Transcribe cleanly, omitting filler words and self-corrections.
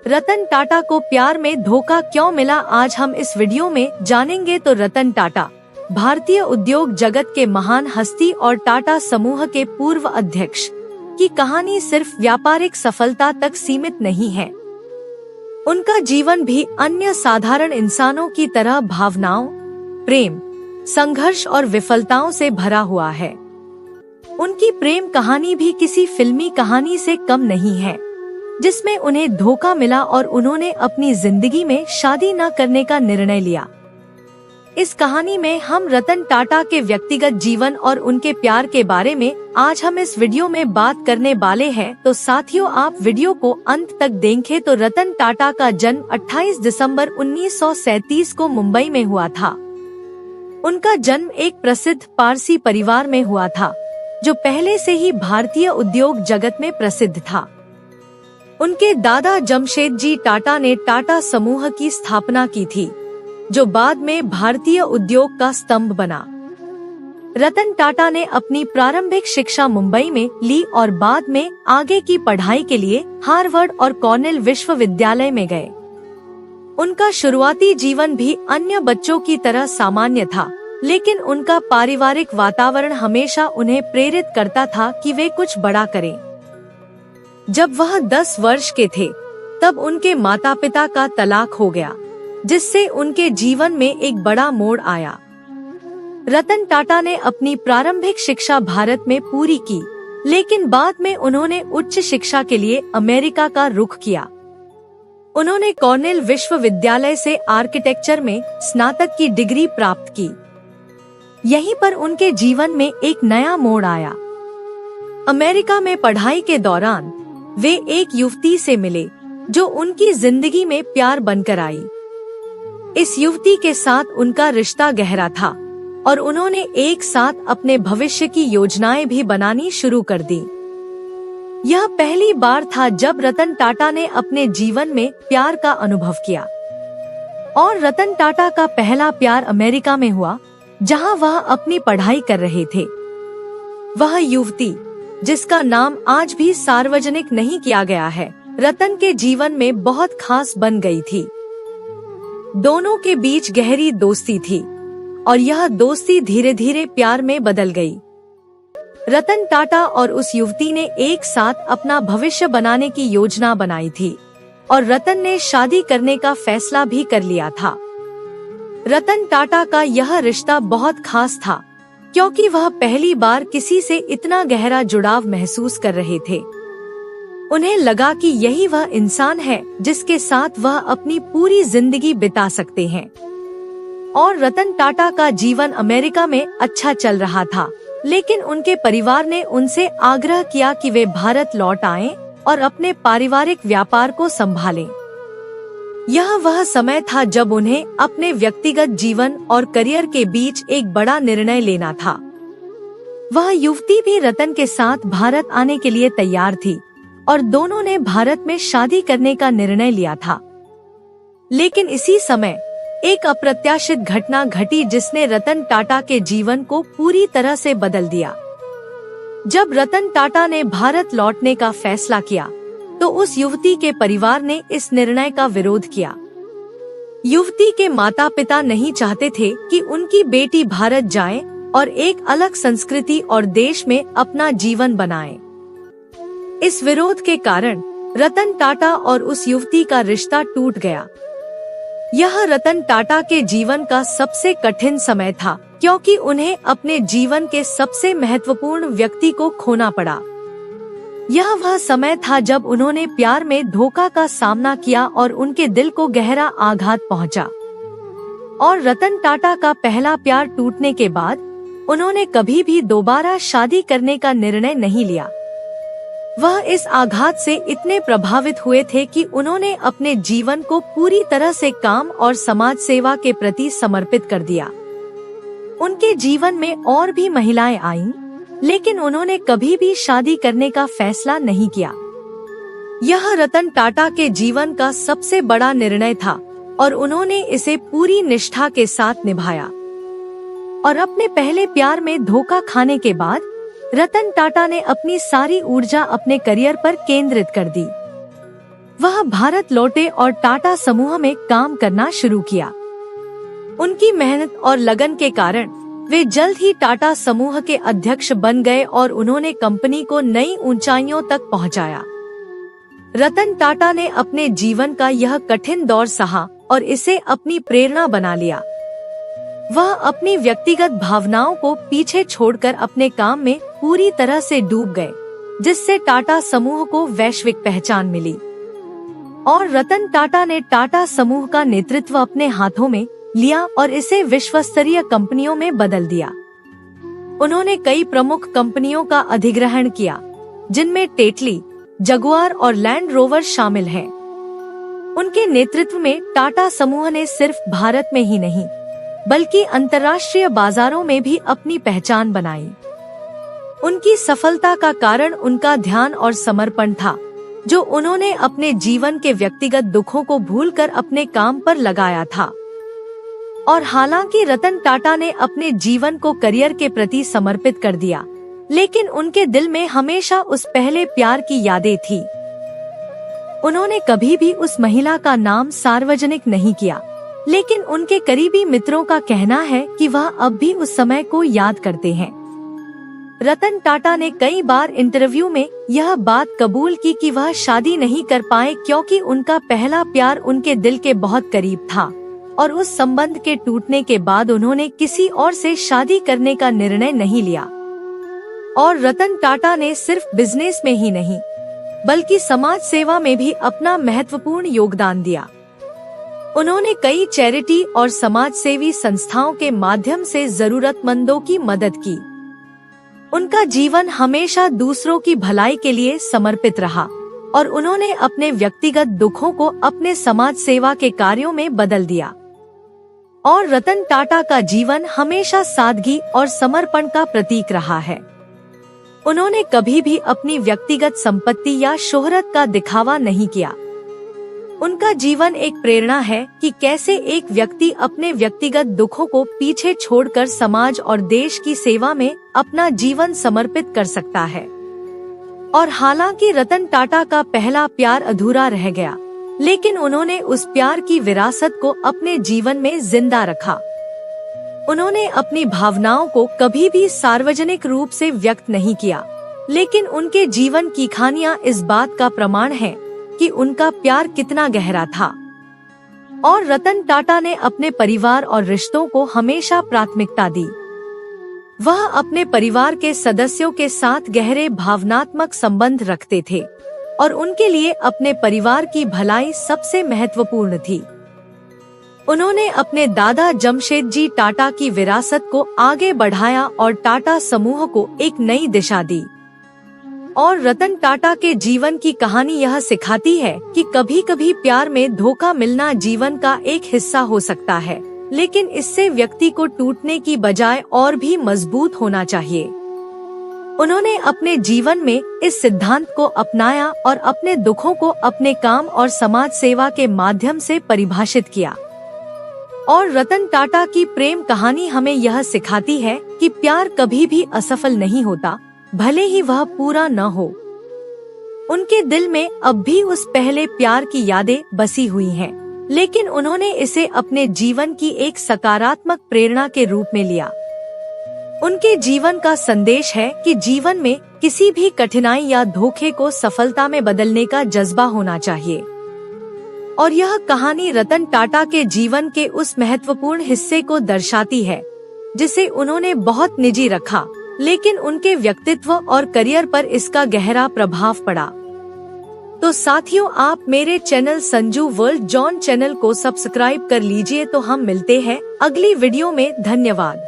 रतन टाटा को प्यार में धोखा क्यों मिला, आज हम इस वीडियो में जानेंगे। तो रतन टाटा भारतीय उद्योग जगत के महान हस्ती और टाटा समूह के पूर्व अध्यक्ष की कहानी सिर्फ व्यापारिक सफलता तक सीमित नहीं है। उनका जीवन भी अन्य साधारण इंसानों की तरह भावनाओं, प्रेम, संघर्ष और विफलताओं से भरा हुआ है। उनकी प्रेम कहानी भी किसी फिल्मी कहानी से कम नहीं है, जिसमें उन्हें धोखा मिला और उन्होंने अपनी जिंदगी में शादी न करने का निर्णय लिया। इस कहानी में हम रतन टाटा के व्यक्तिगत जीवन और उनके प्यार के बारे में आज हम इस वीडियो में बात करने वाले हैं। तो साथियों, आप वीडियो को अंत तक देखें। तो रतन टाटा का जन्म 28 दिसंबर 1937 को मुंबई में हुआ था। उनका जन्म एक प्रसिद्ध पारसी परिवार में हुआ था, जो पहले से ही भारतीय उद्योग जगत में प्रसिद्ध था। उनके दादा जमशेदजी टाटा ने टाटा समूह की स्थापना की थी, जो बाद में भारतीय उद्योग का स्तंभ बना। रतन टाटा ने अपनी प्रारंभिक शिक्षा मुंबई में ली और बाद में आगे की पढ़ाई के लिए हार्वर्ड और कॉर्नेल विश्वविद्यालय में गए। उनका शुरुआती जीवन भी अन्य बच्चों की तरह सामान्य था, लेकिन उनका पारिवारिक वातावरण हमेशा उन्हें प्रेरित करता था कि वे कुछ बड़ा करें। जब वह 10 वर्ष के थे, तब उनके माता पिता का तलाक हो गया, जिससे उनके जीवन में एक बड़ा मोड़ आया। रतन टाटा ने अपनी प्रारंभिक शिक्षा भारत में पूरी की, लेकिन बाद में उन्होंने उच्च शिक्षा के लिए अमेरिका का रुख किया। उन्होंने कॉर्नेल विश्वविद्यालय से आर्किटेक्चर में स्नातक की डिग्री प्राप्त की। यहीं पर उनके जीवन में एक नया मोड़ आया। अमेरिका में पढ़ाई के दौरान वे एक युवती से मिले, जो उनकी जिंदगी में प्यार बनकर आई। इस युवती के साथ उनका रिश्ता गहरा था और उन्होंने एक साथ अपने भविष्य की योजनाएं भी बनानी शुरू कर दी। यह पहली बार था जब रतन टाटा ने अपने जीवन में प्यार का अनुभव किया, और रतन टाटा का पहला प्यार अमेरिका में हुआ, जहां वह अपनी पढ़ाई कर रहे थे। वह युवती, जिसका नाम आज भी सार्वजनिक नहीं किया गया है, रतन के जीवन में बहुत खास बन गई थी। दोनों के बीच गहरी दोस्ती थी और यह दोस्ती धीरे धीरे प्यार में बदल गई। रतन टाटा और उस युवती ने एक साथ अपना भविष्य बनाने की योजना बनाई थी और रतन ने शादी करने का फैसला भी कर लिया था। रतन टाटा का यह रिश्ता बहुत खास था, क्योंकि वह पहली बार किसी से इतना गहरा जुड़ाव महसूस कर रहे थे। उन्हें लगा कि यही वह इंसान है जिसके साथ वह अपनी पूरी जिंदगी बिता सकते हैं। और रतन टाटा का जीवन अमेरिका में अच्छा चल रहा था, लेकिन उनके परिवार ने उनसे आग्रह किया कि वे भारत लौट आएं और अपने पारिवारिक व्यापार को संभालें। यह वह समय था जब उन्हें अपने व्यक्तिगत जीवन और करियर के बीच एक बड़ा निर्णय लेना था। वह युवती भी रतन के साथ भारत आने के लिए तैयार थी और दोनों ने भारत में शादी करने का निर्णय लिया था। लेकिन इसी समय एक अप्रत्याशित घटना घटी, जिसने रतन टाटा के जीवन को पूरी तरह से बदल दिया। जब रतन टाटा ने भारत लौटने का फैसला किया, तो उस युवती के परिवार ने इस निर्णय का विरोध किया। युवती के माता पिता नहीं चाहते थे कि उनकी बेटी भारत जाए और एक अलग संस्कृति और देश में अपना जीवन बनाए। इस विरोध के कारण रतन टाटा और उस युवती का रिश्ता टूट गया। यह रतन टाटा के जीवन का सबसे कठिन समय था, क्योंकि उन्हें अपने जीवन के सबसे महत्वपूर्ण व्यक्ति को खोना पड़ा। यह वह समय था जब उन्होंने प्यार में धोखा का सामना किया और उनके दिल को गहरा आघात पहुंचा। और रतन टाटा का पहला प्यार टूटने के बाद उन्होंने कभी भी दोबारा शादी करने का निर्णय नहीं लिया। वह इस आघात से इतने प्रभावित हुए थे कि उन्होंने अपने जीवन को पूरी तरह से काम और समाज सेवा के प्रति समर्पित कर दिया। उनके जीवन में और भी महिलाएं आईं, लेकिन उन्होंने कभी भी शादी करने का फैसला नहीं किया। यह रतन टाटा के जीवन का सबसे बड़ा निर्णय था और उन्होंने इसे पूरी निष्ठा के साथ निभाया। और अपने पहले प्यार में धोखा खाने के बाद रतन टाटा ने अपनी सारी ऊर्जा अपने करियर पर केंद्रित कर दी। वह भारत लौटे और टाटा समूह में काम करना शुरू किया। उनकी मेहनत और लगन के कारण वे जल्द ही टाटा समूह के अध्यक्ष बन गए और उन्होंने कंपनी को नई ऊंचाइयों तक पहुंचाया। रतन टाटा ने अपने जीवन का यह कठिन दौर सहा और इसे अपनी प्रेरणा बना लिया। वह अपनी व्यक्तिगत भावनाओं को पीछे छोड़कर अपने काम में पूरी तरह से डूब गए, जिससे टाटा समूह को वैश्विक पहचान मिली। और रतन टाटा ने टाटा समूह का नेतृत्व अपने हाथों में लिया और इसे विश्वस्तरीय कंपनियों में बदल दिया। उन्होंने कई प्रमुख कंपनियों का अधिग्रहण किया, जिनमें टेटली, जगुआर और लैंड रोवर शामिल हैं। उनके नेतृत्व में टाटा समूह ने सिर्फ भारत में ही नहीं बल्कि अंतर्राष्ट्रीय बाजारों में भी अपनी पहचान बनाई। उनकी सफलता का कारण उनका ध्यान और समर्पण था, जो उन्होंने अपने जीवन के व्यक्तिगत दुखों को भूलकर अपने काम पर लगाया था। और हालांकि रतन टाटा ने अपने जीवन को करियर के प्रति समर्पित कर दिया, लेकिन उनके दिल में हमेशा उस पहले प्यार की यादें थी। उन्होंने कभी भी उस महिला का नाम सार्वजनिक नहीं किया, लेकिन उनके करीबी मित्रों का कहना है कि वह अब भी उस समय को याद करते हैं। रतन टाटा ने कई बार इंटरव्यू में यह बात कबूल की कि वह शादी नहीं कर पाए क्योंकि उनका पहला प्यार उनके दिल के बहुत करीब था और उस संबंध के टूटने के बाद उन्होंने किसी और से शादी करने का निर्णय नहीं लिया। और रतन टाटा ने सिर्फ बिजनेस में ही नहीं बल्कि समाज सेवा में भी अपना महत्वपूर्ण योगदान दिया। उन्होंने कई चैरिटी और समाज सेवी संस्थाओं के माध्यम से जरूरतमंदों की मदद की। उनका जीवन हमेशा दूसरों की भलाई के लिए समर्पित रहा और उन्होंने अपने व्यक्तिगत दुखों को अपने समाज सेवा के कार्यों में बदल दिया। और रतन टाटा का जीवन हमेशा सादगी और समर्पण का प्रतीक रहा है। उन्होंने कभी भी अपनी व्यक्तिगत संपत्ति या शोहरत का दिखावा नहीं किया। उनका जीवन एक प्रेरणा है कि कैसे एक व्यक्ति अपने व्यक्तिगत दुखों को पीछे छोड़कर समाज और देश की सेवा में अपना जीवन समर्पित कर सकता है। और हालांकि रतन टाटा का पहला प्यार अधूरा रह गया, लेकिन उन्होंने उस प्यार की विरासत को अपने जीवन में जिंदा रखा। उन्होंने अपनी भावनाओं को कभी भी सार्वजनिक रूप से व्यक्त नहीं किया, लेकिन उनके जीवन की कहानियां इस बात का प्रमाण है कि उनका प्यार कितना गहरा था। और रतन टाटा ने अपने परिवार और रिश्तों को हमेशा प्राथमिकता दी। वह अपने परिवार के सदस्यों के साथ गहरे भावनात्मक संबंध रखते थे और उनके लिए अपने परिवार की भलाई सबसे महत्वपूर्ण थी। उन्होंने अपने दादा जमशेदजी टाटा की विरासत को आगे बढ़ाया और टाटा समूह को एक नई दिशा दी। और रतन टाटा के जीवन की कहानी यह सिखाती है कि कभी कभी प्यार में धोखा मिलना जीवन का एक हिस्सा हो सकता है, लेकिन इससे व्यक्ति को टूटने की बजाय और भी मजबूत होना चाहिए। उन्होंने अपने जीवन में इस सिद्धांत को अपनाया और अपने दुखों को अपने काम और समाज सेवा के माध्यम से परिभाषित किया। और रतन टाटा की प्रेम कहानी हमें यह सिखाती है कि प्यार कभी भी असफल नहीं होता, भले ही वह पूरा न हो। उनके दिल में अब भी उस पहले प्यार की यादें बसी हुई हैं, लेकिन उन्होंने इसे अपने जीवन की एक सकारात्मक प्रेरणा के रूप में लिया। उनके जीवन का संदेश है कि जीवन में किसी भी कठिनाई या धोखे को सफलता में बदलने का जज्बा होना चाहिए। और यह कहानी रतन टाटा के जीवन के उस महत्वपूर्ण हिस्से को दर्शाती है जिसे उन्होंने बहुत निजी रखा, लेकिन उनके व्यक्तित्व और करियर पर इसका गहरा प्रभाव पड़ा। तो साथियों, आप मेरे channel Sanju world John channel को सब्सक्राइब कर लीजिए। तो हम मिलते हैं अगली वीडियो में। धन्यवाद।